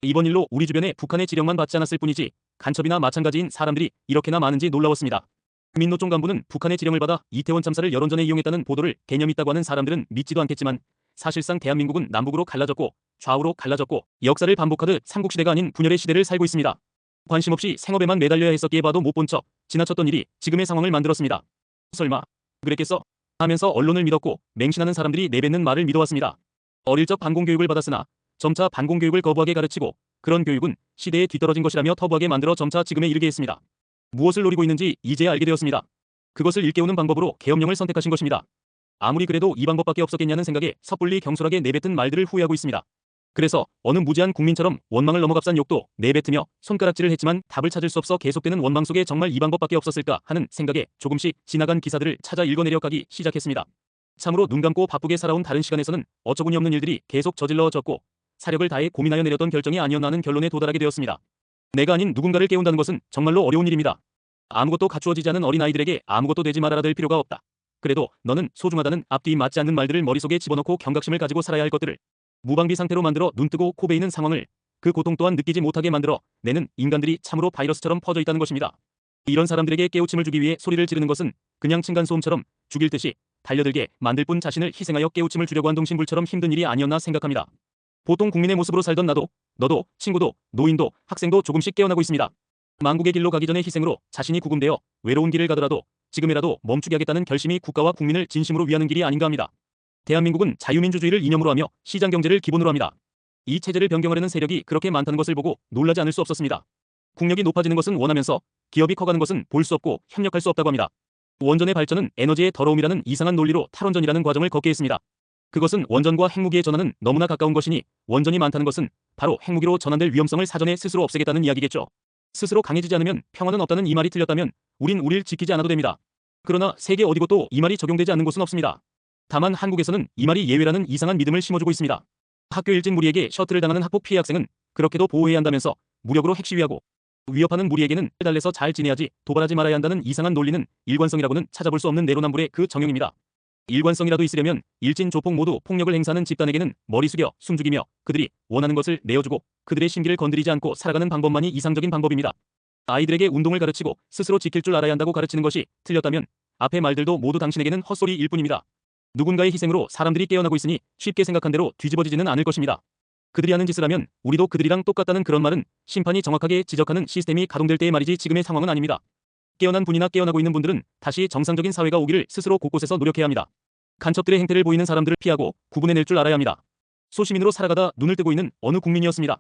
이번 일로 우리 주변에 북한의 지령만 받지 않았을 뿐이지 간첩이나 마찬가지인 사람들이 이렇게나 많은지 놀라웠습니다. 민노총 간부는 북한의 지령을 받아 이태원 참사를 여론전에 이용했다는 보도를 개념 있다고 하는 사람들은 믿지도 않겠지만 사실상 대한민국은 남북으로 갈라졌고 좌우로 갈라졌고 역사를 반복하듯 삼국시대가 아닌 분열의 시대를 살고 있습니다. 관심 없이 생업에만 매달려야 했었기에 봐도 못 본 척 지나쳤던 일이 지금의 상황을 만들었습니다. 설마 그랬겠어? 하면서 언론을 믿었고 맹신하는 사람들이 내뱉는 말을 믿어왔습니다. 어릴 적 반공교육을 받았으나 점차 반공교육을 거부하게 가르치고 그런 교육은 시대에 뒤떨어진 것이라며 터부하게 만들어 점차 지금에 이르게 했습니다. 무엇을 노리고 있는지 이제야 알게 되었습니다. 그것을 일깨우는 방법으로 계엄령을 선택하신 것입니다. 아무리 그래도 이 방법밖에 없었겠냐는 생각에 섣불리 경솔하게 내뱉은 말들을 후회하고 있습니다. 그래서 어느 무지한 국민처럼 원망을 넘어갑산 욕도 내뱉으며 손가락질을 했지만 답을 찾을 수 없어 계속되는 원망 속에 정말 이 방법밖에 없었을까 하는 생각에 조금씩 지나간 기사들을 찾아 읽어내려 가기 시작했습니다. 참으로 눈 감고 바쁘게 살아온 다른 시간에서는 어처구니 없는 일들이 계속 저질러졌고 사력을 다해 고민하여 내렸던 결정이 아니었나 하는 결론에 도달하게 되었습니다. 내가 아닌 누군가를 깨운다는 것은 정말로 어려운 일입니다. 아무것도 갖추어지지 않은 어린아이들에게 아무것도 되지 말아라 될 필요가 없다. 그래도 너는 소중하다는 앞뒤 맞지 않는 말들을 머릿속에 집어넣고 경각심을 가지고 살아야 할 것들을 무방비 상태로 만들어 눈뜨고 코 베이는 상황을 그 고통 또한 느끼지 못하게 만들어 내는 인간들이 참으로 바이러스처럼 퍼져 있다는 것입니다. 이런 사람들에게 깨우침을 주기 위해 소리를 지르는 것은 그냥 층간소음처럼 죽일 듯이 달려들게 만들 뿐 자신을 희생하여 깨우침을 주려고 한 동신불처럼 힘든 일이 아니었나 생각합니다. 보통 국민의 모습으로 살던 나도, 너도, 친구도, 노인도, 학생도 조금씩 깨어나고 있습니다. 망국의 길로 가기 전에 희생으로 자신이 구금되어 외로운 길을 가더라도 지금이라도 멈추게 하겠다는 결심이 국가와 국민을 진심으로 위하는 길이 아닌가 합니다. 대한민국은 자유민주주의를 이념으로 하며 시장경제를 기본으로 합니다. 이 체제를 변경하려는 세력이 그렇게 많다는 것을 보고 놀라지 않을 수 없었습니다. 국력이 높아지는 것은 원하면서 기업이 커가는 것은 볼 수 없고 협력할 수 없다고 합니다. 원전의 발전은 에너지의 더러움이라는 이상한 논리로 탈원전이라는 과정을 걷게 했습니다. 그것은 원전과 핵무기의 전환은 너무나 가까운 것이니 원전이 많다는 것은 바로 핵무기로 전환될 위험성을 사전에 스스로 없애겠다는 이야기겠죠. 스스로 강해지지 않으면 평화는 없다는 이 말이 틀렸다면 우린 우릴 지키지 않아도 됩니다. 그러나 세계 어디곳도 이 말이 적용되지 않는 곳은 없습니다. 다만 한국에서는 이 말이 예외라는 이상한 믿음을 심어주고 있습니다. 학교 일진 무리에게 셔틀을 당하는 학폭 피해 학생은 그렇게도 보호해야 한다면서 무력으로 핵시위하고 위협하는 무리에게는 달래서 잘 지내야지 도발하지 말아야 한다는 이상한 논리는 일관성이라고는 찾아볼 수 없는 내로남불의 그 정형입니다. 일관성이라도 있으려면 일진 조폭 모두 폭력을 행사하는 집단에게는 머리 숙여 숨죽이며 그들이 원하는 것을 내어주고 그들의 심기를 건드리지 않고 살아가는 방법만이 이상적인 방법입니다. 아이들에게 운동을 가르치고 스스로 지킬 줄 알아야 한다고 가르치는 것이 틀렸다면 앞의 말들도 모두 당신에게는 헛소리일 뿐입니다. 누군가의 희생으로 사람들이 깨어나고 있으니 쉽게 생각한 대로 뒤집어지지는 않을 것입니다. 그들이 하는 짓을 하면 우리도 그들이랑 똑같다는 그런 말은 심판이 정확하게 지적하는 시스템이 가동될 때의 말이지 지금의 상황은 아닙니다. 깨어난 분이나 깨어나고 있는 분들은 다시 정상적인 사회가 오기를 스스로 곳곳에서 노력해야 합니다. 간첩들의 행태를 보이는 사람들을 피하고 구분해낼 줄 알아야 합니다. 소시민으로 살아가다 눈을 뜨고 있는 어느 국민이었습니다.